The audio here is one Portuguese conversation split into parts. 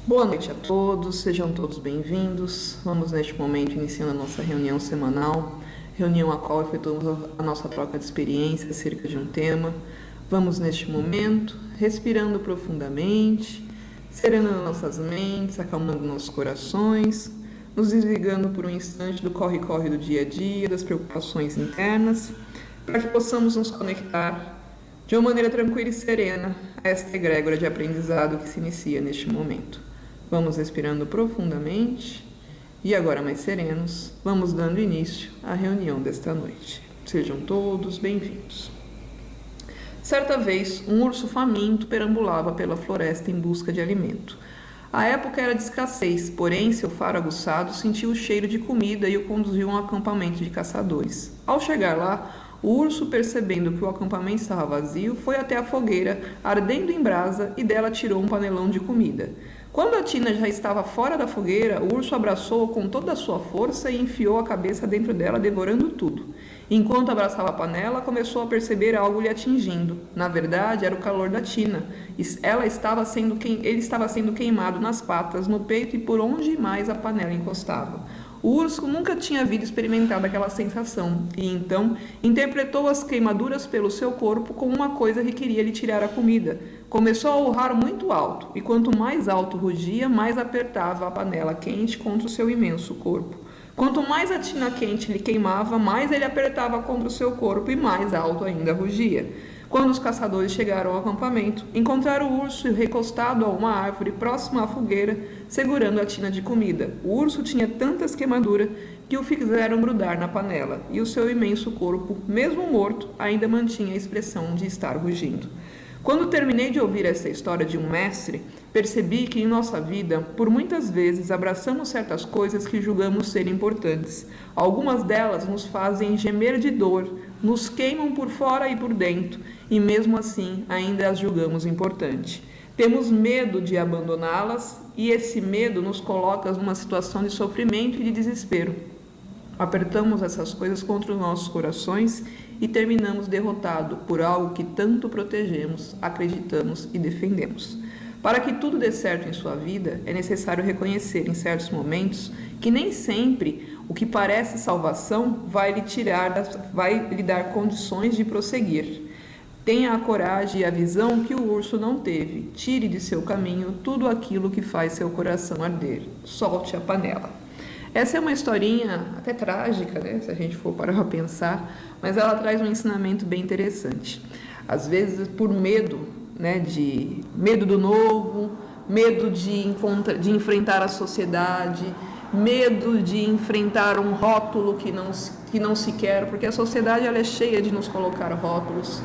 Boa noite a todos, sejam todos bem-vindos. Vamos neste momento iniciando a nossa reunião semanal, reunião a qual efetuamos a nossa troca de experiência acerca de um tema. Vamos neste momento, respirando profundamente, serenando nossas mentes, acalmando nossos corações, nos desligando por um instante do corre-corre do dia a dia, das preocupações internas, para que possamos nos conectar de uma maneira tranquila e serena a esta egrégora de aprendizado que se inicia neste momento. Vamos respirando profundamente e agora mais serenos, vamos dando início à reunião desta noite. Sejam todos bem-vindos. Certa vez, um urso faminto perambulava pela floresta em busca de alimento. A época era de escassez, porém seu faro aguçado sentiu o cheiro de comida e o conduziu a um acampamento de caçadores. Ao chegar lá, o urso, percebendo que o acampamento estava vazio, foi até a fogueira, ardendo em brasa, e dela tirou um panelão de comida. Quando a tina já estava fora da fogueira, o urso abraçou-a com toda a sua força e enfiou a cabeça dentro dela, devorando tudo. Enquanto abraçava a panela, começou a perceber algo lhe atingindo. Na verdade, era o calor da tina. Ele estava sendo queimado nas patas, no peito e por onde mais a panela encostava. O urso nunca tinha havido experimentado aquela sensação e então interpretou as queimaduras pelo seu corpo como uma coisa que queria lhe tirar a comida. Começou a urrar muito alto e quanto mais alto rugia, mais apertava a panela quente contra o seu imenso corpo. Quanto mais a tina quente lhe queimava, mais ele apertava contra o seu corpo e mais alto ainda rugia. Quando os caçadores chegaram ao acampamento, encontraram o urso recostado a uma árvore próxima à fogueira, segurando a tina de comida. O urso tinha tantas queimaduras que o fizeram grudar na panela, e o seu imenso corpo, mesmo morto, ainda mantinha a expressão de estar rugindo. Quando terminei de ouvir essa história de um mestre, percebi que em nossa vida, por muitas vezes, abraçamos certas coisas que julgamos ser importantes. Algumas delas nos fazem gemer de dor, nos queimam por fora e por dentro, e mesmo assim ainda as julgamos importantes. Temos medo de abandoná-las e esse medo nos coloca numa situação de sofrimento e de desespero. Apertamos essas coisas contra os nossos corações e terminamos derrotados por algo que tanto protegemos, acreditamos e defendemos. Para que tudo dê certo em sua vida, é necessário reconhecer em certos momentos que nem sempre o que parece salvação vai lhe dar condições de prosseguir. Tenha a coragem e a visão que o urso não teve. Tire de seu caminho tudo aquilo que faz seu coração arder. Solte a panela. Essa é uma historinha até trágica, né? Se a gente for parar para pensar, mas ela traz um ensinamento bem interessante. Às vezes, por medo, né, de medo do novo, medo de enfrentar a sociedade, medo de enfrentar um rótulo que não se quer, porque a sociedade ela é cheia de nos colocar rótulos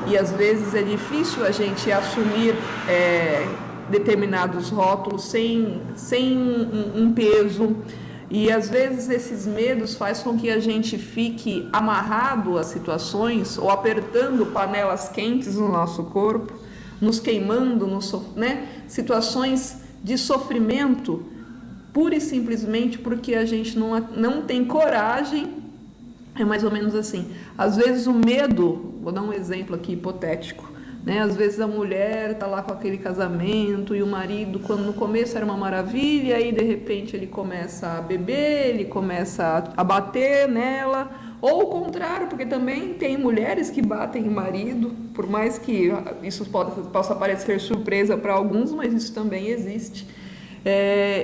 e às vezes é difícil a gente assumir determinados rótulos sem um peso. E às vezes esses medos fazem com que a gente fique amarrado a situações ou apertando panelas quentes no nosso corpo, nos queimando, situações de sofrimento, pura e simplesmente porque a gente não tem coragem. É mais ou menos assim. Às vezes o medo, vou dar um exemplo aqui hipotético, né? Às vezes a mulher está lá com aquele casamento e o marido, quando no começo era uma maravilha, aí de repente ele começa a beber, ele começa a bater nela, ou o contrário, porque também tem mulheres que batem em marido, por mais que isso possa parecer surpresa para alguns, mas isso também existe.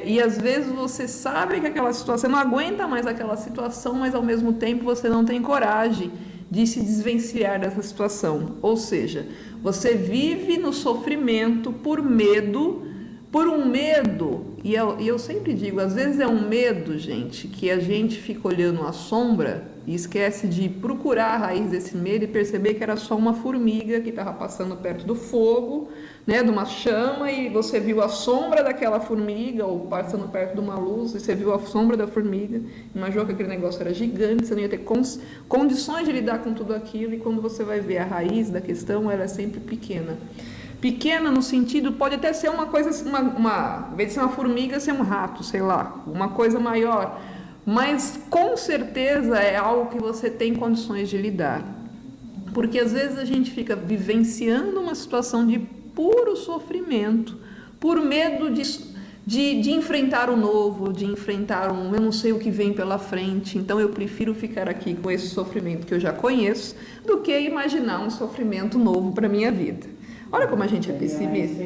E às vezes você sabe que aquela situação, você não aguenta mais aquela situação, mas ao mesmo tempo você não tem coragem de se desvencilhar dessa situação. Ou seja, você vive no sofrimento por um medo, e eu sempre digo, às vezes é um medo, gente, que a gente fica olhando a sombra e esquece de procurar a raiz desse medo e perceber que era só uma formiga que estava passando perto do fogo, né, de uma chama, e você viu a sombra daquela formiga, ou passando perto de uma luz, e você viu a sombra da formiga, imaginou que aquele negócio era gigante, você não ia ter condições de lidar com tudo aquilo, e quando você vai ver a raiz da questão, ela é sempre pequena. Pequena no sentido, pode até ser uma coisa, em vez de ser uma formiga, ser um rato, sei lá, uma coisa maior, mas com certeza é algo que você tem condições de lidar. Porque às vezes a gente fica vivenciando uma situação de puro sofrimento, por medo de de enfrentar o novo, de enfrentar eu não sei o que vem pela frente, então eu prefiro ficar aqui com esse sofrimento que eu já conheço, do que imaginar um sofrimento novo para a minha vida. Olha como a gente é pessimista.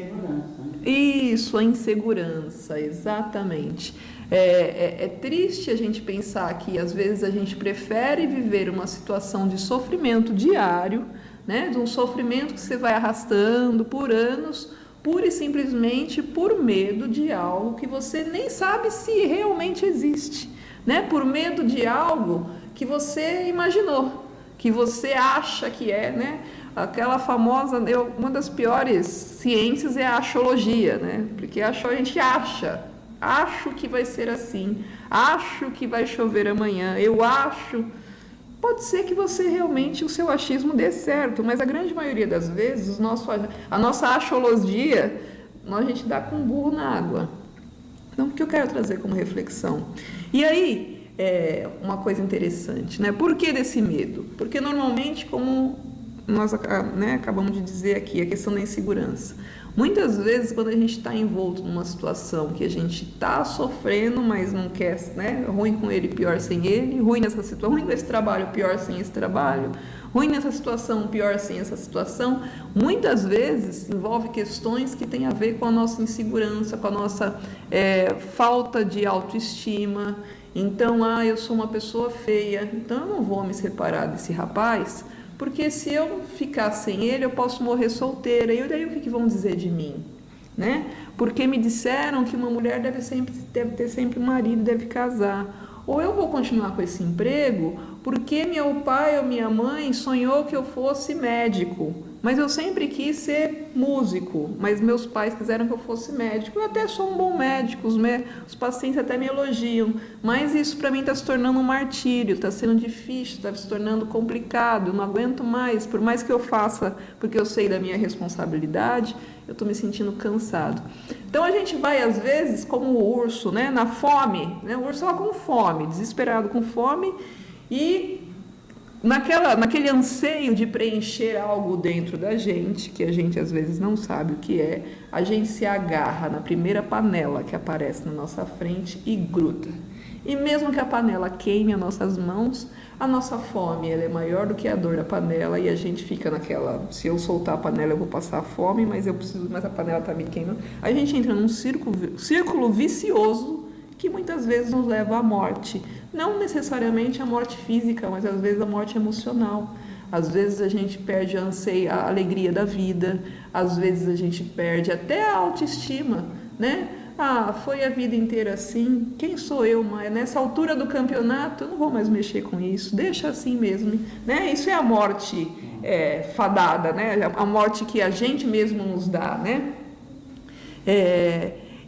Isso, a insegurança, exatamente. É triste a gente pensar que às vezes a gente prefere viver uma situação de sofrimento diário, né? De um sofrimento que você vai arrastando por anos, pura e simplesmente por medo de algo que você nem sabe se realmente existe, né? Por medo de algo que você imaginou, que você acha que é, né? Aquela famosa, uma das piores ciências é a axiologia, né? Porque a gente acho que vai ser assim, acho que vai chover amanhã, eu acho. Pode ser que você realmente, o seu achismo dê certo, mas a grande maioria das vezes, a nossa axiologia, a gente dá com um burro na água. Então, o que eu quero trazer como reflexão? E aí, uma coisa interessante, né? Por que desse medo? Porque normalmente, como nós, né, acabamos de dizer aqui, a questão da insegurança. Muitas vezes, quando a gente está envolto numa situação que a gente está sofrendo, mas não quer, né? Ruim com ele, pior sem ele, ruim nessa situação, ruim nesse trabalho, pior sem esse trabalho, ruim nessa situação, pior sem essa situação, muitas vezes envolve questões que têm a ver com a nossa insegurança, com a nossa falta de autoestima. Então, eu sou uma pessoa feia, então eu não vou me separar desse rapaz, porque se eu ficar sem ele, eu posso morrer solteira. E daí o que vão dizer de mim? Né? Porque me disseram que uma mulher deve ter sempre um marido, deve casar. Ou eu vou continuar com esse emprego porque meu pai ou minha mãe sonhou que eu fosse médico. Mas eu sempre quis ser músico, mas meus pais quiseram que eu fosse médico. Eu até sou um bom médico, os pacientes até me elogiam, mas isso para mim está se tornando um martírio, está sendo difícil, está se tornando complicado, eu não aguento mais, por mais que eu faça, porque eu sei da minha responsabilidade, eu estou me sentindo cansado. Então a gente vai às vezes como o urso, né, na fome, né, o urso lá com fome, desesperado com fome, e naquele anseio de preencher algo dentro da gente, que a gente às vezes não sabe o que é, a gente se agarra na primeira panela que aparece na nossa frente e gruda. E mesmo que a panela queime as nossas mãos, a nossa fome ela é maior do que a dor da panela e a gente fica naquela, se eu soltar a panela eu vou passar fome, mas a panela está me queimando. A gente entra num círculo vicioso que muitas vezes nos leva à morte. Não necessariamente a morte física, mas às vezes a morte emocional. Às vezes a gente perde a alegria da vida, às vezes a gente perde até a autoestima, né? Foi a vida inteira assim, quem sou eu, mas nessa altura do campeonato eu não vou mais mexer com isso, deixa assim mesmo, né? Isso é a morte fadada, né? A morte que a gente mesmo nos dá, né?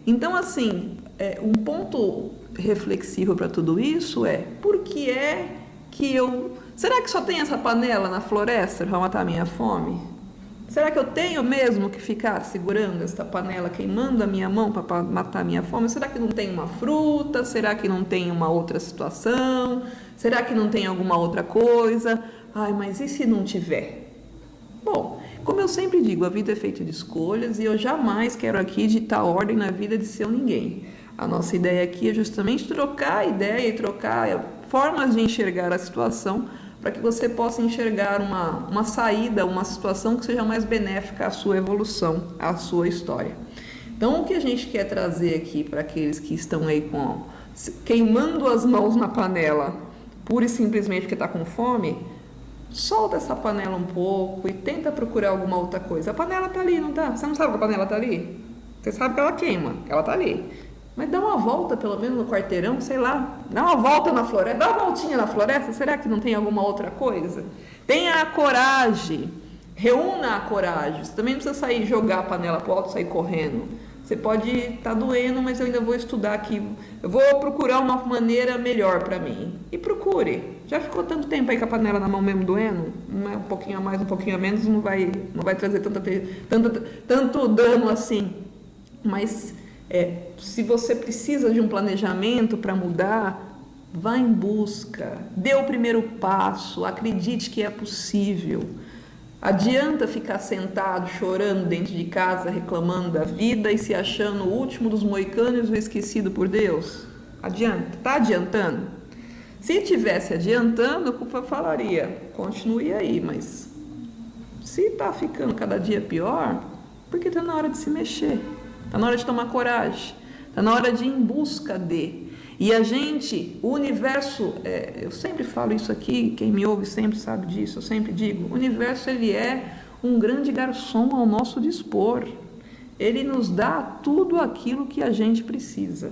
Então, assim, um ponto reflexivo para tudo isso por que é que será que só tem essa panela na floresta para matar a minha fome? Será que eu tenho mesmo que ficar segurando essa panela, queimando a minha mão para matar a minha fome? Será que não tem uma fruta? Será que não tem uma outra situação? Será que não tem alguma outra coisa? Mas e se não tiver? Bom, como eu sempre digo, a vida é feita de escolhas e eu jamais quero aqui ditar ordem na vida de seu ninguém. A nossa ideia aqui é justamente trocar ideia e trocar formas de enxergar a situação para que você possa enxergar uma saída, uma situação que seja mais benéfica à sua evolução, à sua história. Então, o que a gente quer trazer aqui para aqueles que estão aí queimando as mãos na panela, pura e simplesmente porque está com fome, solta essa panela um pouco e tenta procurar alguma outra coisa. A panela está ali, não está? Você não sabe que a panela está ali? Você sabe que ela queima, ela está ali. Mas dá uma volta, pelo menos no quarteirão, sei lá. Dá uma volta na floresta, dá uma voltinha na floresta, será que não tem alguma outra coisa? Tenha a coragem, reúna a coragem. Você também não precisa sair, jogar a panela para o alto e sair correndo. Você pode estar doendo, mas eu ainda vou estudar aqui. Eu vou procurar uma maneira melhor para mim. E procure. Já ficou tanto tempo aí com a panela na mão mesmo doendo? Um pouquinho a mais, um pouquinho a menos, não vai trazer tanto dano assim. Mas se você precisa de um planejamento para mudar, vá em busca, dê o primeiro passo, acredite que é possível. Adianta ficar sentado, chorando dentro de casa, reclamando da vida e se achando o último dos moicanos e o esquecido por Deus? Adianta? Está adiantando? Se estivesse adiantando, eu falaria, continue aí, mas se está ficando cada dia pior, porque está na hora de se mexer, está na hora de tomar coragem, está na hora de ir em busca de... E a gente, o universo, eu sempre falo isso aqui, quem me ouve sempre sabe disso, eu sempre digo, o universo ele é um grande garçom ao nosso dispor. Ele nos dá tudo aquilo que a gente precisa.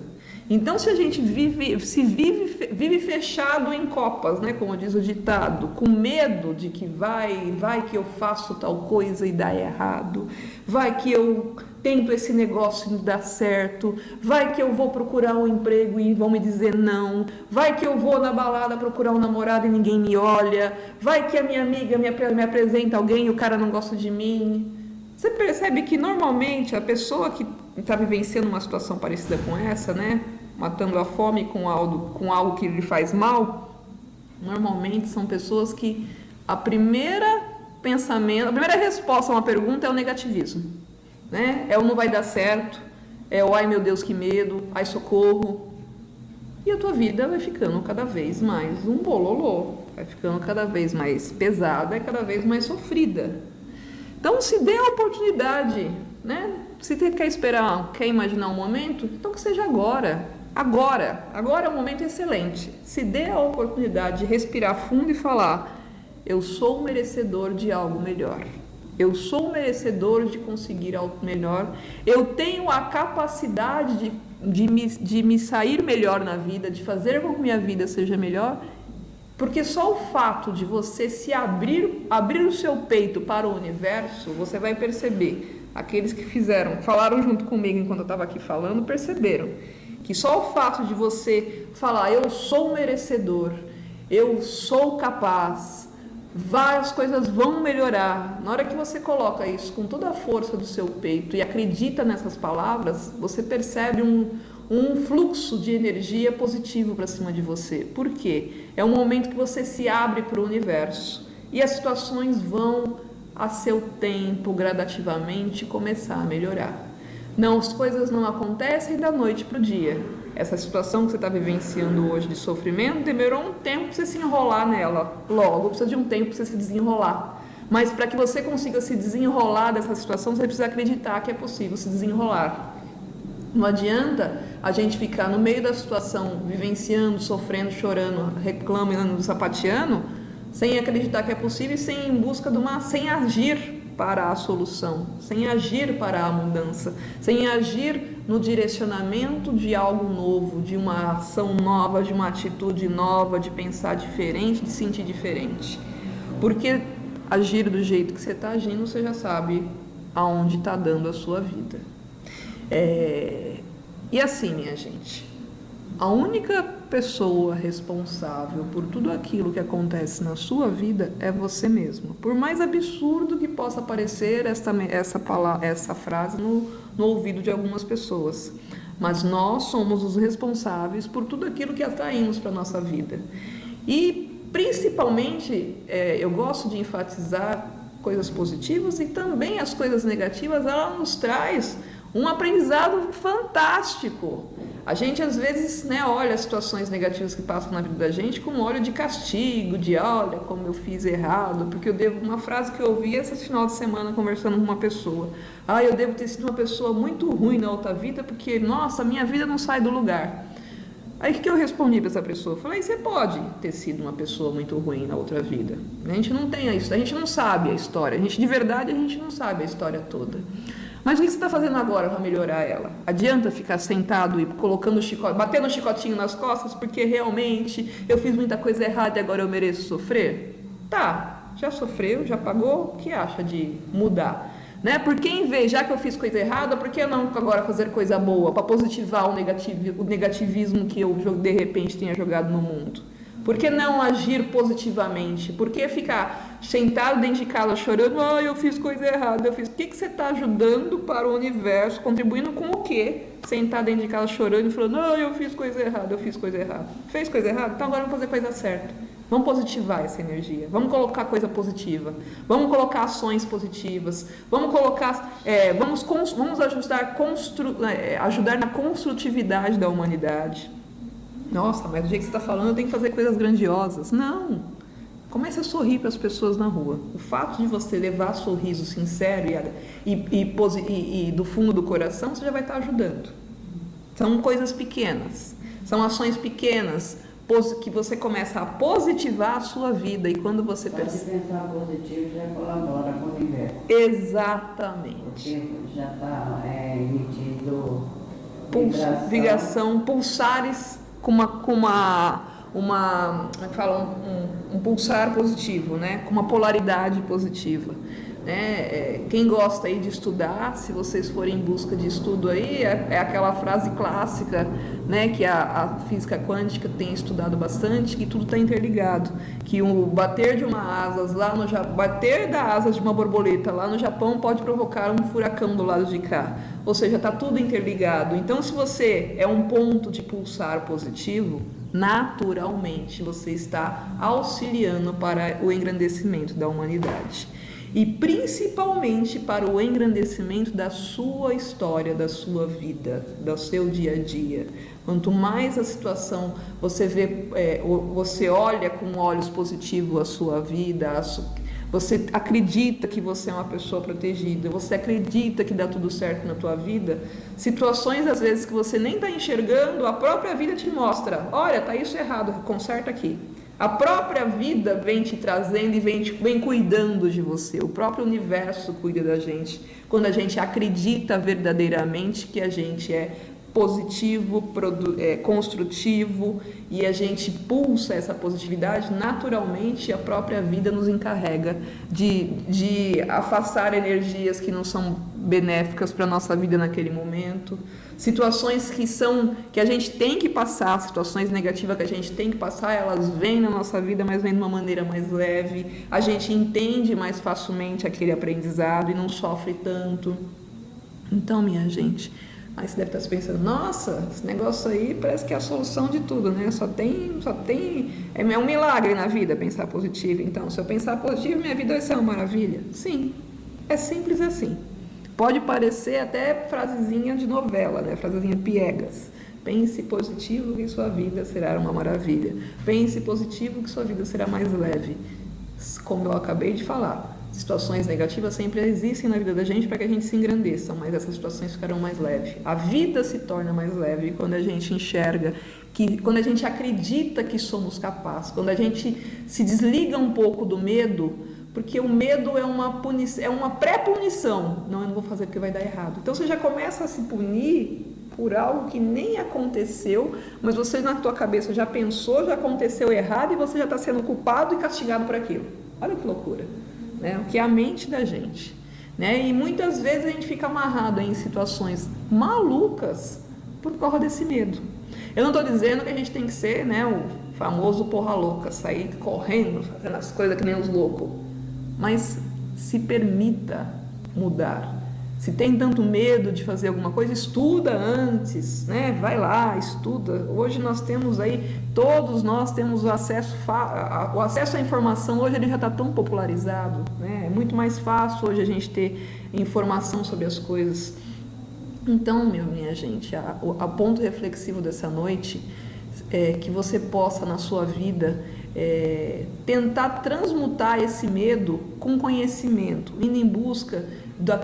Então, se a gente vive fechado em copas, né, como diz o ditado, com medo de que vai que eu faço tal coisa e dá errado, vai que eu tento esse negócio e não dá certo, vai que eu vou procurar um emprego e vão me dizer não, vai que eu vou na balada procurar um namorado e ninguém me olha, vai que a minha amiga me apresenta alguém e o cara não gosta de mim. Você percebe que normalmente a pessoa que está vivenciando uma situação parecida com essa, né, matando a fome com algo que lhe faz mal, normalmente são pessoas que a primeira resposta a uma pergunta é o negativismo, né? É o não vai dar certo, é o ai meu Deus que medo, ai socorro. E a tua vida vai ficando cada vez mais um bololô, vai ficando cada vez mais pesada e cada vez mais sofrida. Então se dê a oportunidade, né? Se você quer esperar, quer imaginar um momento, então que seja agora. Agora é um momento excelente. Se dê a oportunidade de respirar fundo e falar: eu sou merecedor de algo melhor. Eu sou merecedor de conseguir algo melhor. Eu tenho a capacidade de me sair melhor na vida, de fazer com que minha vida seja melhor. Porque só o fato de você se abrir o seu peito para o universo, você vai perceber. Aqueles que falaram junto comigo enquanto eu estava aqui falando, perceberam que só o fato de você falar: eu sou merecedor, eu sou capaz, várias coisas vão melhorar. Na hora que você coloca isso com toda a força do seu peito e acredita nessas palavras, você percebe um fluxo de energia positivo para cima de você. Por quê? É um momento que você se abre para o universo e as situações vão, a seu tempo, gradativamente, começar a melhorar. Não, as coisas não acontecem da noite para o dia. Essa situação que você está vivenciando hoje de sofrimento demorou um tempo para você se enrolar nela. Logo, precisa de um tempo para você se desenrolar. Mas para que você consiga se desenrolar dessa situação, você precisa acreditar que é possível se desenrolar. Não adianta a gente ficar no meio da situação, vivenciando, sofrendo, chorando, reclamando, sapateando, sem acreditar que é possível e sem agir para a solução, sem agir para a mudança, sem agir no direcionamento de algo novo, de uma ação nova, de uma atitude nova, de pensar diferente, de sentir diferente. Porque agir do jeito que você está agindo, você já sabe aonde está dando a sua vida. E assim, minha gente, a única pessoa responsável por tudo aquilo que acontece na sua vida é você mesmo. Por mais absurdo que possa parecer essa frase no ouvido de algumas pessoas, mas nós somos os responsáveis por tudo aquilo que atraímos para a nossa vida. E principalmente, eu gosto de enfatizar coisas positivas, e também as coisas negativas, ela nos traz um aprendizado fantástico. A gente às vezes, né, olha as situações negativas que passam na vida da gente com um olho de castigo, de olha como eu fiz errado, porque eu devo, uma frase que eu ouvi esse final de semana conversando com uma pessoa: eu devo ter sido uma pessoa muito ruim na outra vida, porque nossa, minha vida não sai do lugar. Aí o que eu respondi para essa pessoa? Eu falei: você pode ter sido uma pessoa muito ruim na outra vida. A gente não tem isso, a gente não sabe a história, a gente não sabe a história toda. Mas o que você está fazendo agora para melhorar ela? Adianta ficar sentado e colocando batendo um chicotinho nas costas porque realmente eu fiz muita coisa errada e agora eu mereço sofrer? Tá, já sofreu, já pagou, o que acha de mudar? Né? Porque em vez, já que eu fiz coisa errada, por que não agora fazer coisa boa para positivar o negativismo que eu de repente tenha jogado no mundo? Por que não agir positivamente? Por que ficar sentado dentro de casa chorando? Eu fiz coisa errada, O que você está ajudando para o universo? Contribuindo com o quê? Sentado dentro de casa chorando e falando: eu fiz coisa errada, Fez coisa errada? Então agora vamos fazer coisa certa. Vamos positivar essa energia, vamos colocar coisa positiva, vamos colocar ações positivas, vamos colocar, vamos ajudar na construtividade da humanidade. Nossa, mas do jeito que você está falando, eu tenho que fazer coisas grandiosas. Não, comece a sorrir para as pessoas na rua. O fato de você levar sorriso sincero e do fundo do coração, você já vai estar ajudando. São coisas pequenas, são ações pequenas, que você começa a positivar a sua vida, e quando você percebe... pensar positivo já colabora com o universo. Exatamente. Porque já está emitindo vibração, pulsares com um pulsar positivo, né? Com uma polaridade positiva. Né? Quem gosta aí de estudar, se vocês forem em busca de estudo aí, é aquela frase clássica, né, que a física quântica tem estudado bastante, que tudo está interligado, que o bater de uma asas bater da asa de uma borboleta lá no Japão pode provocar um furacão do lado de cá, ou seja, está tudo interligado. Então, se você é um ponto de pulsar positivo, naturalmente você está auxiliando para o engrandecimento da humanidade. E principalmente para o engrandecimento da sua história, da sua vida, do seu dia a dia. Quanto mais a situação você vê, você olha com olhos positivos a sua vida, você acredita que você é uma pessoa protegida, você acredita que dá tudo certo na tua vida, situações às vezes que você nem está enxergando, a própria vida te mostra, olha, tá isso errado, conserta aqui. A própria vida vem te trazendo e vem cuidando de você. O próprio universo cuida da gente. Quando a gente acredita verdadeiramente que a gente é positivo, construtivo, e a gente pulsa essa positividade, naturalmente a própria vida nos encarrega de afastar energias que não são benéficas para a nossa vida naquele momento. Situações que a gente tem que passar, situações negativas que a gente tem que passar, elas vêm na nossa vida, mas vêm de uma maneira mais leve. A gente entende mais facilmente aquele aprendizado e não sofre tanto. Então, minha gente, aí você deve estar se pensando, nossa, esse negócio aí parece que é a solução de tudo, né? É um milagre na vida pensar positivo. Então, se eu pensar positivo, minha vida vai ser uma maravilha. Sim, é simples assim. Pode parecer até frasezinha de novela, né? Frasezinha piegas. Pense positivo que sua vida será uma maravilha. Pense positivo que sua vida será mais leve. Como eu acabei de falar, situações negativas sempre existem na vida da gente para que a gente se engrandeça, mas essas situações ficarão mais leves. A vida se torna mais leve quando a gente enxerga, quando a gente acredita que somos capazes, quando a gente se desliga um pouco do medo, porque o medo é uma pré-punição. Não, eu não vou fazer porque vai dar errado. Então você já começa a se punir por algo que nem aconteceu, mas você na tua cabeça já pensou, já aconteceu errado e você já está sendo culpado e castigado por aquilo. Olha que loucura, né? O que é a mente da gente, né? E muitas vezes a gente fica amarrado em situações malucas por causa desse medo. Eu não estou dizendo que a gente tem que ser, né, o famoso porra louca, sair correndo, fazendo as coisas que nem os loucos. Mas se permita mudar. Se tem tanto medo de fazer alguma coisa, estuda antes, né? Vai lá, estuda. Hoje nós temos aí, todos nós temos o acesso à informação. Hoje ele já está tão popularizado, né? É muito mais fácil hoje a gente ter informação sobre as coisas. Então, minha gente, a ponto reflexivo dessa noite é que você possa na sua vida tentar transmutar esse medo com conhecimento, indo em busca,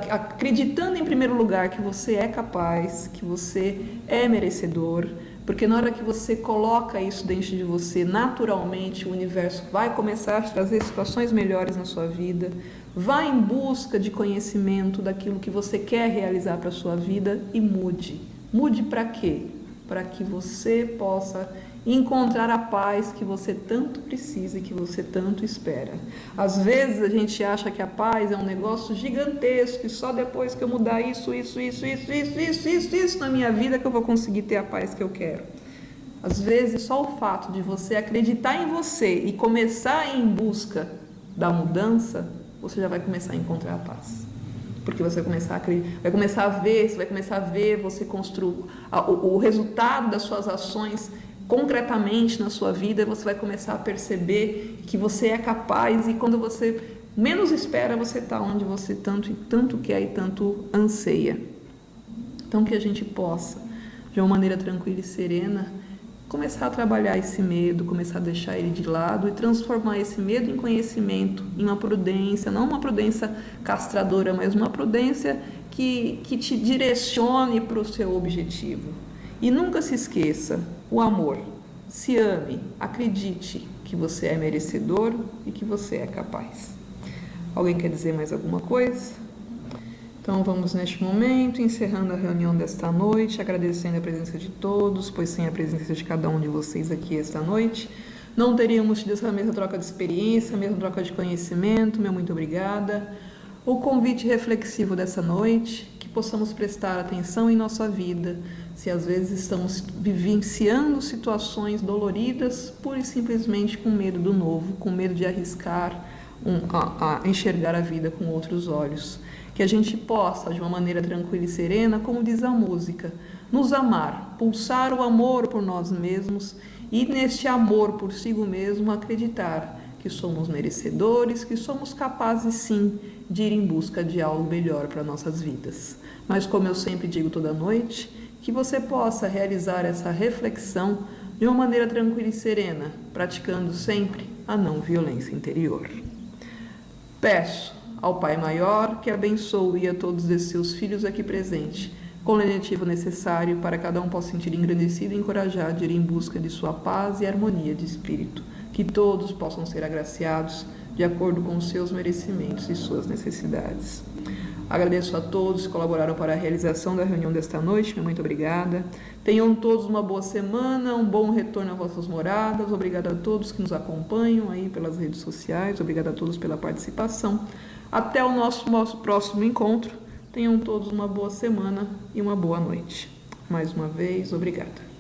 acreditando em primeiro lugar que você é capaz, que você é merecedor, porque na hora que você coloca isso dentro de você, naturalmente o universo vai começar a trazer situações melhores na sua vida. Vá em busca de conhecimento daquilo que você quer realizar para a sua vida e mude. Mude para quê? Para que você possa encontrar a paz que você tanto precisa e que você tanto espera. Às vezes a gente acha que a paz é um negócio gigantesco e só depois que eu mudar isso na minha vida que eu vou conseguir ter a paz que eu quero. Às vezes só o fato de você acreditar em você e começar em busca da mudança, você já vai começar a encontrar a paz. Porque você vai começar a ver, você vai começar a ver, você construir o resultado das suas ações concretamente na sua vida, você vai começar a perceber que você é capaz, e quando você menos espera, você está onde você tanto quer e tanto anseia. Então, que a gente possa, de uma maneira tranquila e serena, começar a trabalhar esse medo, começar a deixar ele de lado e transformar esse medo em conhecimento, em uma prudência, não uma prudência castradora, mas uma prudência que te direcione para o seu objetivo. E nunca se esqueça, o amor. Se ame, acredite que você é merecedor e que você é capaz. Alguém quer dizer mais alguma coisa? Então vamos neste momento, encerrando a reunião desta noite, agradecendo a presença de todos, pois sem a presença de cada um de vocês aqui esta noite, não teríamos tido essa mesma troca de experiência, a mesma troca de conhecimento. Meu muito obrigada. O convite reflexivo dessa noite, que possamos prestar atenção em nossa vida, se às vezes estamos vivenciando situações doloridas, pura e simplesmente com medo do novo, com medo de arriscar a enxergar a vida com outros olhos. Que a gente possa, de uma maneira tranquila e serena, como diz a música, nos amar, pulsar o amor por nós mesmos e neste amor por si mesmo acreditar que somos merecedores, que somos capazes sim de ir em busca de algo melhor para nossas vidas. Mas como eu sempre digo toda noite, que você possa realizar essa reflexão de uma maneira tranquila e serena, praticando sempre a não violência interior. Peço ao Pai Maior que abençoe a todos esses seus filhos aqui presentes, com o lenitivo necessário para cada um possa sentir engrandecido e encorajado de ir em busca de sua paz e harmonia de espírito. Que todos possam ser agraciados de acordo com os seus merecimentos e suas necessidades. Agradeço a todos que colaboraram para a realização da reunião desta noite. Muito obrigada. Tenham todos uma boa semana, um bom retorno às vossas moradas. Obrigada a todos que nos acompanham aí pelas redes sociais. Obrigada a todos pela participação. Até o nosso próximo encontro. Tenham todos uma boa semana e uma boa noite. Mais uma vez, obrigada.